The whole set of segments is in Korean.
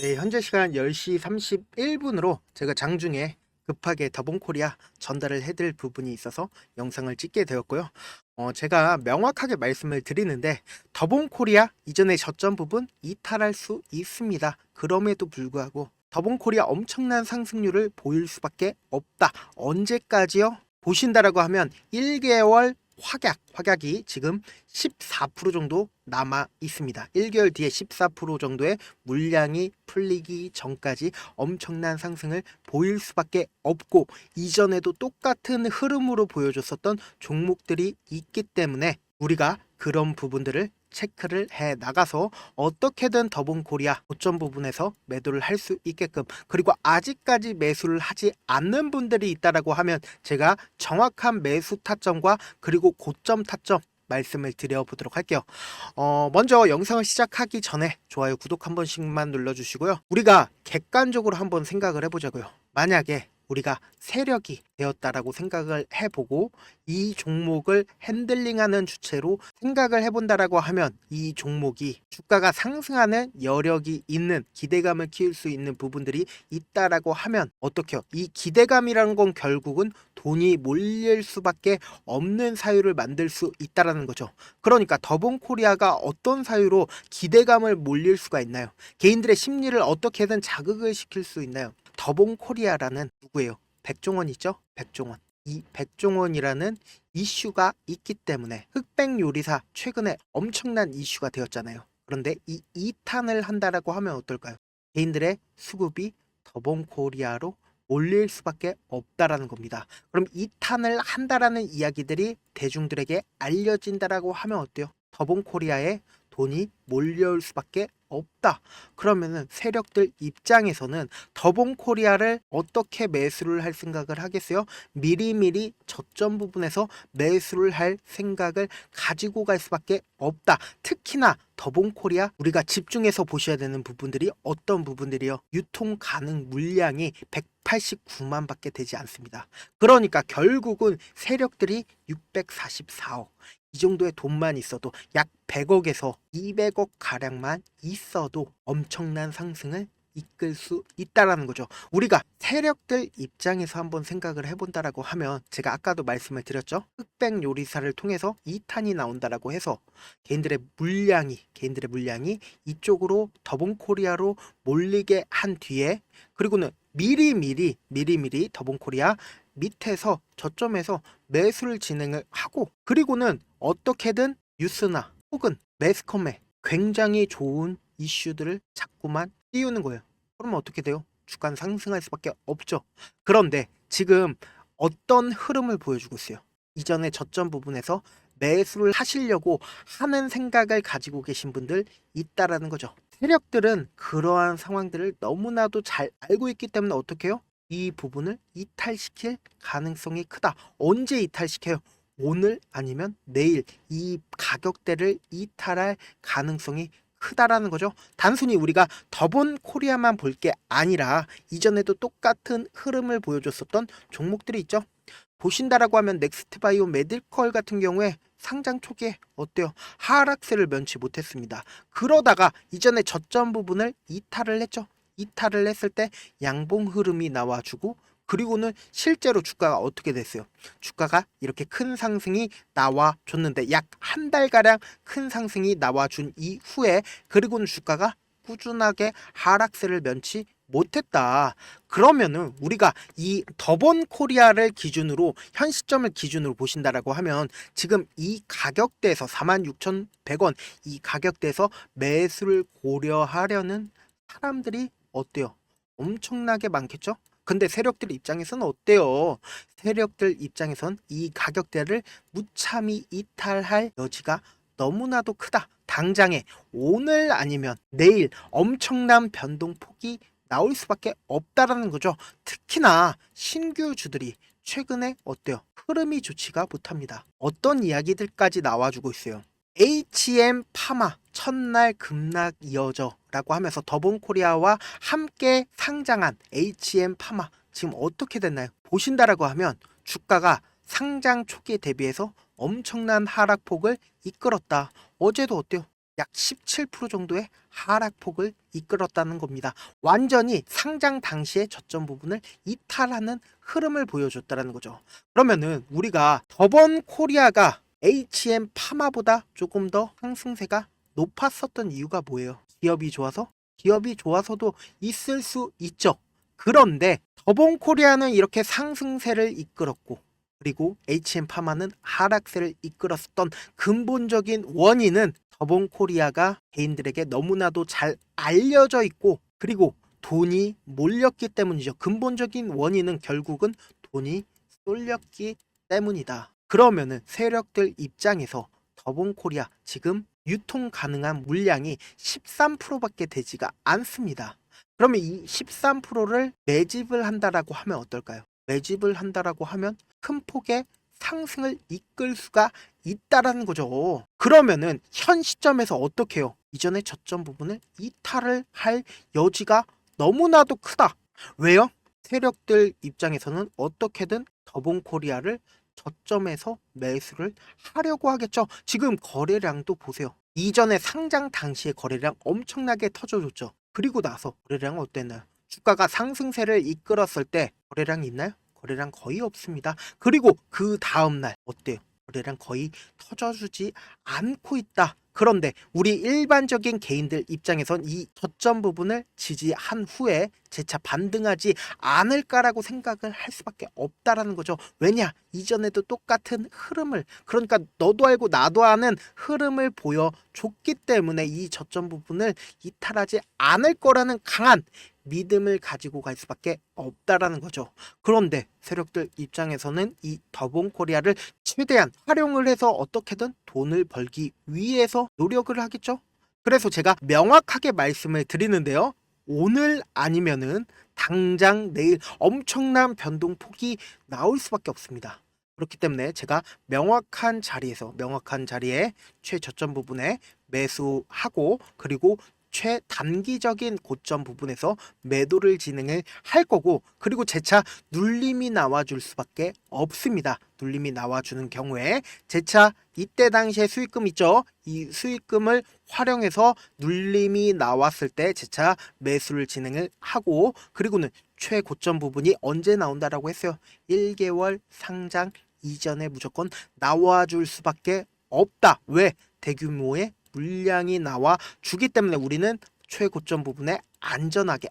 네, 현재 시간 10시 31분으로 제가 장중에 급하게 더본코리아 전달을 해드릴 부분이 있어서 영상을 찍게 되었고요. 제가 명확하게 말씀을 드리는데 더본코리아 이전의 저점 부분 이탈할 수 있습니다. 그럼에도 불구하고 더본코리아 엄청난 상승률을 보일 수밖에 없다. 언제까지요? 보신다라고 하면 1개월 확약이 지금 14% 정도 남아 있습니다. 1개월 뒤에 14% 정도의 물량이 풀리기 전까지 엄청난 상승을 보일 수밖에 없고, 이전에도 똑같은 흐름으로 보여줬었던 종목들이 있기 때문에 우리가 그런 부분들을 체크를 해 나가서 어떻게든 더본코리아 고점 부분에서 매도를 할 수 있게끔, 그리고 아직까지 매수를 하지 않는 분들이 있다라고 하면 제가 정확한 매수 타점과 그리고 고점 타점 말씀을 드려보도록 할게요. 먼저 영상을 시작하기 전에 좋아요, 구독 한 번씩만 눌러주시고요. 우리가 객관적으로 한번 생각을 해보자고요. 만약에 우리가 세력이 되었다라고 생각을 해보고 이 종목을 핸들링하는 주체로 생각을 해본다라고 하면 이 종목이 주가가 상승하는 여력이 있는, 기대감을 키울 수 있는 부분들이 있다라고 하면 어떻게요? 이 기대감이라는 건 결국은 돈이 몰릴 수밖에 없는 사유를 만들 수 있다라는 거죠. 그러니까 더본코리아가 어떤 사유로 기대감을 몰릴 수가 있나요? 개인들의 심리를 어떻게든 자극을 시킬 수 있나요? 더본코리아라는 누구예요? 백종원 있죠? 백종원. 이 백종원이라는 이슈가 있기 때문에 흑백 요리사 최근에 엄청난 이슈가 되었잖아요. 그런데 이 2탄을 한다라고 하면 어떨까요? 개인들의 수급이 더본코리아로 몰릴 수밖에 없다라는 겁니다. 그럼 2탄을 한다라는 이야기들이 대중들에게 알려진다라고 하면 어때요? 더본코리아에 돈이 몰려올 수밖에 없다. 그러면은 세력들 입장에서는 더본코리아를 어떻게 매수를 할 생각을 하겠어요? 미리미리 저점 부분에서 매수를 할 생각을 가지고 갈 수밖에 없다. 특히나 더본코리아 우리가 집중해서 보셔야 되는 부분들이 어떤 부분들이요? 유통 가능 물량이 189만 밖에 되지 않습니다. 그러니까 결국은 세력들이 644억, 이 정도의 돈만 있어도 약 100억에서 200억 가량만 있어도 엄청난 상승을 이끌 수 있다라는 거죠. 우리가 세력들 입장에서 한번 생각을 해본다라고 하면 제가 아까도 말씀을 드렸죠. 흑백 요리사를 통해서 2탄이 나온다라고 해서 개인들의 물량이 이쪽으로 더본코리아로 몰리게 한 뒤에, 그리고는 미리미리 더본코리아 밑에서 저점에서 매수를 진행을 하고, 그리고는 어떻게든 뉴스나 혹은 매스컴에 굉장히 좋은 이슈들을 자꾸만 띄우는 거예요. 그러면 어떻게 돼요? 주가는 상승할 수밖에 없죠. 그런데 지금 어떤 흐름을 보여주고 있어요? 이전에 저점 부분에서 매수를 하시려고 하는 생각을 가지고 계신 분들 있다라는 거죠. 세력들은 그러한 상황들을 너무나도 잘 알고 있기 때문에 어떻게 해요? 이 부분을 이탈시킬 가능성이 크다. 언제 이탈시켜요? 오늘 아니면 내일 이 가격대를 이탈할 가능성이 크다라는 거죠. 단순히 우리가 더본코리아만 볼 게 아니라 이전에도 똑같은 흐름을 보여줬었던 종목들이 있죠. 보신다라고 하면 넥스트바이오 메디컬 같은 경우에 상장 초기에 어때요? 하락세를 면치 못했습니다. 그러다가 이전에 저점 부분을 이탈을 했죠. 이탈을 했을 때 양봉 흐름이 나와주고, 그리고는 실제로 주가가 어떻게 됐어요? 주가가 이렇게 큰 상승이 나와줬는데 약 한 달가량 큰 상승이 나와준 이후에, 그리고는 주가가 꾸준하게 하락세를 면치 못했다. 그러면은 우리가 이 더본코리아를 기준으로, 현 시점을 기준으로 보신다라고 하면 지금 이 가격대에서 46,100원, 이 가격대에서 매수를 고려하려는 사람들이 어때요? 엄청나게 많겠죠? 근데 세력들 입장에서는 어때요? 세력들 입장에선 이 가격대를 무참히 이탈할 여지가 너무나도 크다. 당장에 오늘 아니면 내일 엄청난 변동폭이 나올 수밖에 없다라는 거죠. 특히나 신규주들이 최근에 어때요? 흐름이 좋지가 못합니다. 어떤 이야기들까지 나와주고 있어요. HM 파마 첫날 급락 이어져 라고 하면서 더본코리아와 함께 상장한 HM 파마 지금 어떻게 됐나요? 보신다라고 하면 주가가 상장 초기에 대비해서 엄청난 하락폭을 이끌었다. 어제도 어때요? 약 17% 정도의 하락폭을 이끌었다는 겁니다. 완전히 상장 당시의 저점 부분을 이탈하는 흐름을 보여줬다는 거죠. 그러면은 우리가 더번 코리아가 HM 파마보다 조금 더 상승세가 높았었던 이유가 뭐예요? 기업이 좋아서? 기업이 좋아서도 있을 수 있죠. 그런데 더본 코리아는 이렇게 상승세를 이끌었고, 그리고 HM 파마는 하락세를 이끌었던 근본적인 원인은 더본 코리아가 개인들에게 너무나도 잘 알려져 있고, 그리고 돈이 몰렸기 때문이죠. 근본적인 원인은 결국은 돈이 쏠렸기 때문이다. 그러면은 세력들 입장에서 더본 코리아 지금 유통 가능한 물량이 13%밖에 되지가 않습니다. 그러면 이 13%를 매집을 한다라고 하면 어떨까요? 매집을 한다라고 하면 큰 폭의 상승을 이끌 수가 있다라는 거죠. 그러면은 현 시점에서 어떻게 해요? 이전의 저점 부분을 이탈을 할 여지가 너무나도 크다. 왜요? 세력들 입장에서는 어떻게든 더본 코리아를 저점에서 매수를 하려고 하겠죠. 지금 거래량도 보세요. 이전에 상장 당시의 거래량 엄청나게 터져줬죠. 그리고 나서 거래량은 어땠나요? 주가가 상승세를 이끌었을 때 거래량이 있나요? 거래량 거의 없습니다. 그리고 그 다음날 어때요? 거래량 거의 터져주지 않고 있다. 그런데 우리 일반적인 개인들 입장에선 이 저점 부분을 지지한 후에 재차 반등하지 않을까라고 생각을 할 수밖에 없다라는 거죠. 왜냐? 이전에도 똑같은 흐름을, 그러니까 너도 알고 나도 아는 흐름을 보여줬기 때문에 이 저점 부분을 이탈하지 않을 거라는 강한 믿음을 가지고 갈 수밖에 없다라는 거죠. 그런데 세력들 입장에서는 이 더본 코리아를 최대한 활용을 해서 어떻게든 돈을 벌기 위해서 노력을 하겠죠. 그래서 제가 명확하게 말씀을 드리는데요. 오늘 아니면은 당장 내일 엄청난 변동폭이 나올 수밖에 없습니다. 그렇기 때문에 제가 명확한 자리에 최저점 부분에 매수하고, 그리고 최단기적인 고점 부분에서 매도를 진행을 할 거고, 그리고 재차 눌림이 나와줄 수밖에 없습니다. 눌림이 나와주는 경우에 재차 이때 당시에 수익금 있죠? 이 수익금을 활용해서 눌림이 나왔을 때 재차 매수를 진행을 하고, 그리고는 최고점 부분이 언제 나온다라고 했어요? 1개월 상장 이전에 무조건 나와줄 수밖에 없다. 왜? 대규모의 물량이 나와 주기 때문에 우리는 최고점 부분에 안전하게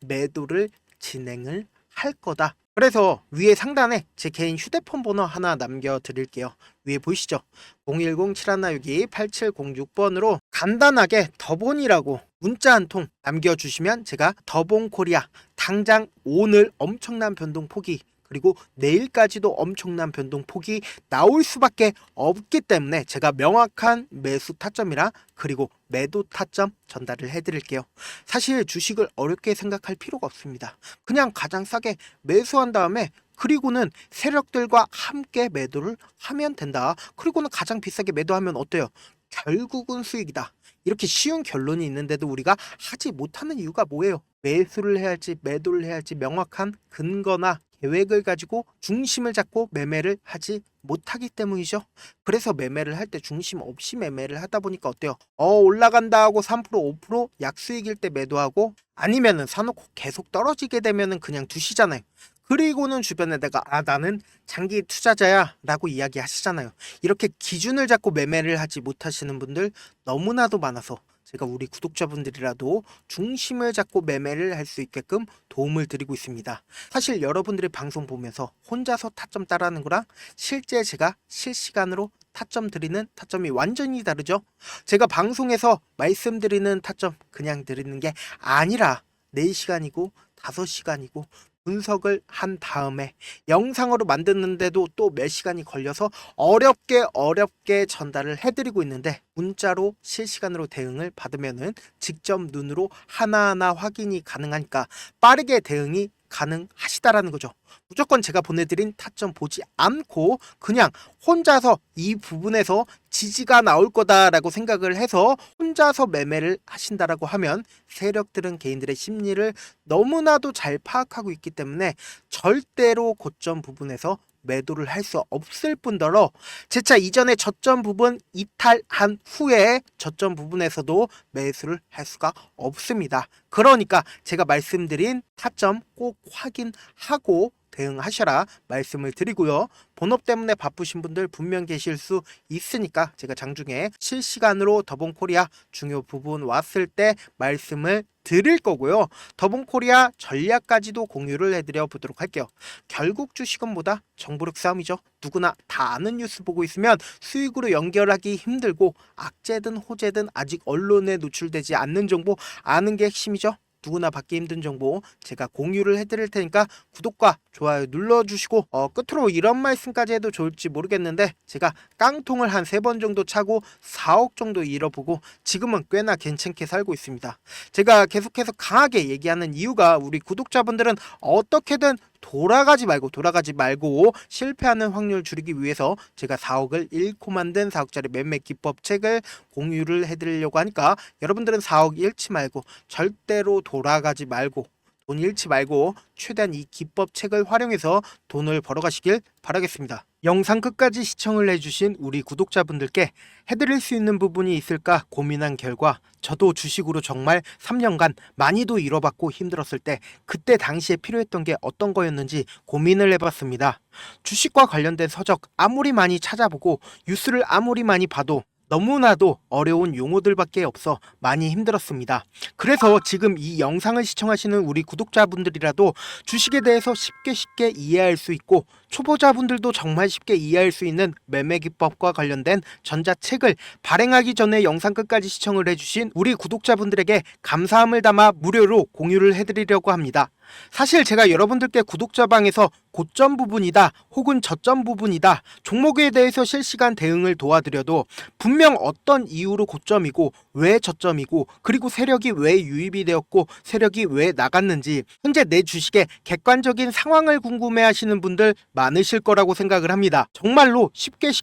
매도를 진행을 할 거다. 그래서 위에 상단에 제 개인 휴대폰 번호 하나 남겨드릴게요. 위에 보이시죠? 010-7162-8706번으로 간단하게 더본이라고 문자 한 통 남겨주시면 제가 더본 코리아 당장 오늘 엄청난 변동폭이, 그리고 내일까지도 엄청난 변동폭이 나올 수밖에 없기 때문에 제가 명확한 매수 타점이랑 그리고 매도 타점 전달을 해드릴게요. 사실 주식을 어렵게 생각할 필요가 없습니다. 그냥 가장 싸게 매수한 다음에 그리고는 세력들과 함께 매도를 하면 된다. 그리고는 가장 비싸게 매도하면 어때요? 결국은 수익이다. 이렇게 쉬운 결론이 있는데도 우리가 하지 못하는 이유가 뭐예요? 매수를 해야 할지 매도를 해야 할지 명확한 근거나 계획을 가지고 중심을 잡고 매매를 하지 못하기 때문이죠. 그래서 매매를 할 때 중심 없이 매매를 하다 보니까 어때요? 올라간다 하고 3% 5% 약수익일 때 매도하고, 아니면은 사놓고 계속 떨어지게 되면은 그냥 두시잖아요. 그리고는 주변에다가 나는 장기 투자자야 라고 이야기하시잖아요. 이렇게 기준을 잡고 매매를 하지 못하시는 분들 너무나도 많아서 제가 우리 구독자분들이라도 중심을 잡고 매매를 할 수 있게끔 도움을 드리고 있습니다. 사실 여러분들이 방송 보면서 혼자서 타점 따라하는 거랑 실제 제가 실시간으로 타점 드리는 타점이 완전히 다르죠. 제가 방송에서 말씀드리는 타점 그냥 드리는 게 아니라 4시간이고 5시간이고 분석을 한 다음에 영상으로 만드는데도 또 몇 시간이 걸려서 어렵게 전달을 해드리고 있는데, 문자로 실시간으로 대응을 받으면은 직접 눈으로 하나하나 확인이 가능하니까 빠르게 대응이 가능하시다라는 거죠. 무조건 제가 보내드린 타점 보지 않고 그냥 혼자서 이 부분에서 지지가 나올 거다라고 생각을 해서 혼자서 매매를 하신다라고 하면 세력들은 개인들의 심리를 너무나도 잘 파악하고 있기 때문에 절대로 고점 부분에서 매도를 할 수 없을 뿐더러 재차 이전에 저점 부분 이탈한 후에 저점 부분에서도 매수를 할 수가 없습니다. 그러니까 제가 말씀드린 타점 꼭 확인하고 대응하셔라 말씀을 드리고요. 본업 때문에 바쁘신 분들 분명 계실 수 있으니까 제가 장중에 실시간으로 더본코리아 중요 부분 왔을 때 말씀을 드릴 거고요. 더본코리아 전략까지도 공유를 해드려 보도록 할게요. 결국 주식은 뭐다? 정보력 싸움이죠. 누구나 다 아는 뉴스 보고 있으면 수익으로 연결하기 힘들고 악재든 호재든 아직 언론에 노출되지 않는 정보 아는 게 핵심이죠. 누구나 받기 힘든 정보 제가 공유를 해드릴 테니까 구독과 좋아요 눌러주시고 끝으로 이런 말씀까지 해도 좋을지 모르겠는데 제가 깡통을 한 3번 정도 차고 4억 정도 잃어보고 지금은 꽤나 괜찮게 살고 있습니다. 제가 계속해서 강하게 얘기하는 이유가 우리 구독자분들은 어떻게든 돌아가지 말고 실패하는 확률 줄이기 위해서 제가 4억을 잃고 만든 4억짜리 매매 기법 책을 공유를 해드리려고 하니까 여러분들은 4억 잃지 말고 절대로 돌아가지 말고 돈 잃지 말고 최대한 이 기법 책을 활용해서 돈을 벌어가시길 바라겠습니다. 영상 끝까지 시청을 해주신 우리 구독자분들께 해드릴 수 있는 부분이 있을까 고민한 결과 저도 주식으로 정말 3년간 많이도 잃어봤고 힘들었을 때 그때 당시에 필요했던 게 어떤 거였는지 고민을 해봤습니다. 주식과 관련된 서적 아무리 많이 찾아보고 뉴스를 아무리 많이 봐도 너무나도 어려운 용어들밖에 없어 많이 힘들었습니다. 그래서 지금 이 영상을 시청하시는 우리 구독자분들이라도 주식에 대해서 쉽게 이해할 수 있고 초보자분들도 정말 쉽게 이해할 수 있는 매매 기법과 관련된 전자책을 발행하기 전에 영상 끝까지 시청을 해주신 우리 구독자분들에게 감사함을 담아 무료로 공유를 해드리려고 합니다. 사실 제가 여러분들께 구독자방에서 고점 부분이다 혹은 저점 부분이다 종목에 대해서 실시간 대응을 도와드려도 분명 어떤 이유로 고점이고 왜 저점이고 그리고 세력이 왜 유입이 되었고 세력이 왜 나갔는지 현재 내 주식의 객관적인 상황을 궁금해 하시는 분들 많으실 거라고 생각을 합니다. 정말로 쉽게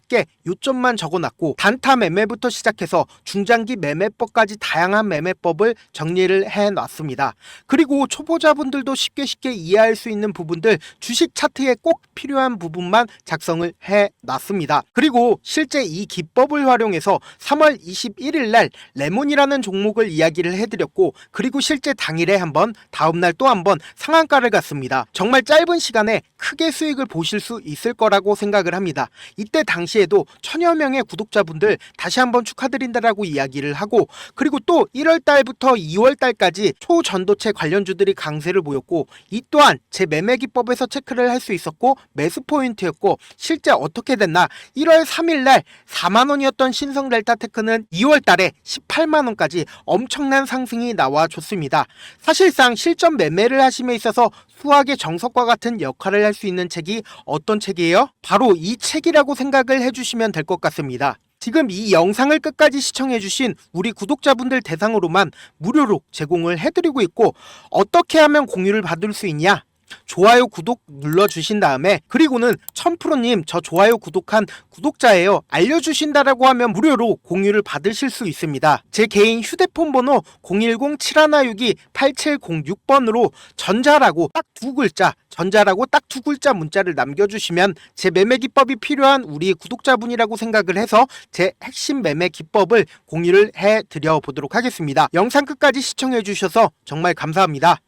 요점만 적어놨고 단타 매매부터 시작해서 중장기 매매법까지 다양한 매매법을 정리를 해놨습니다. 그리고 초보자분들도 쉽게 이해할 수 있는 부분들 주식 차트에 꼭 필요한 부분만 작성을 해놨습니다. 그리고 실제 이 기법을 활용해서 3월 21일 날 레몬이라는 종목을 이야기를 해드렸고 그리고 실제 당일에 한번 다음날 또 한번 상한가를 갔습니다. 정말 짧은 시간에 크게 수익을 보실 수 있을 거라고 생각을 합니다. 이때 당시에도 1000여 명의 구독자분들 다시 한번 축하드린다라고 이야기를 하고 그리고 또 1월달부터 2월달까지 초전도체 관련주들이 강세를 보였고 이 또한 제 매매 기법에서 체크를 할 수 있었고 매수 포인트였고 실제 어떻게 됐나 1월 3일날 4만원이었던 신성 델타테크는 2월달에 18만원까지 엄청난 상승이 나와줬습니다. 사실상 실전 매매를 하심에 있어서 수학의 정석과 같은 역할을 할 수 있는 책이 어떤 책이에요? 바로 이 책이라고 생각을 해주시면 될 것 같습니다. 지금 이 영상을 끝까지 시청해주신 우리 구독자분들 대상으로만 무료로 제공을 해드리고 있고 어떻게 하면 공유를 받을 수 있냐? 좋아요 구독 눌러주신 다음에 그리고는 1000%님 저 좋아요 구독한 구독자예요 알려주신다라고 하면 무료로 공유를 받으실 수 있습니다. 제 개인 휴대폰 번호 010-7162-8706번으로 전자라고 딱 두 글자 문자를 남겨주시면 제 매매 기법이 필요한 우리 구독자분이라고 생각을 해서 제 핵심 매매 기법을 공유를 해드려 보도록 하겠습니다. 영상 끝까지 시청해 주셔서 정말 감사합니다.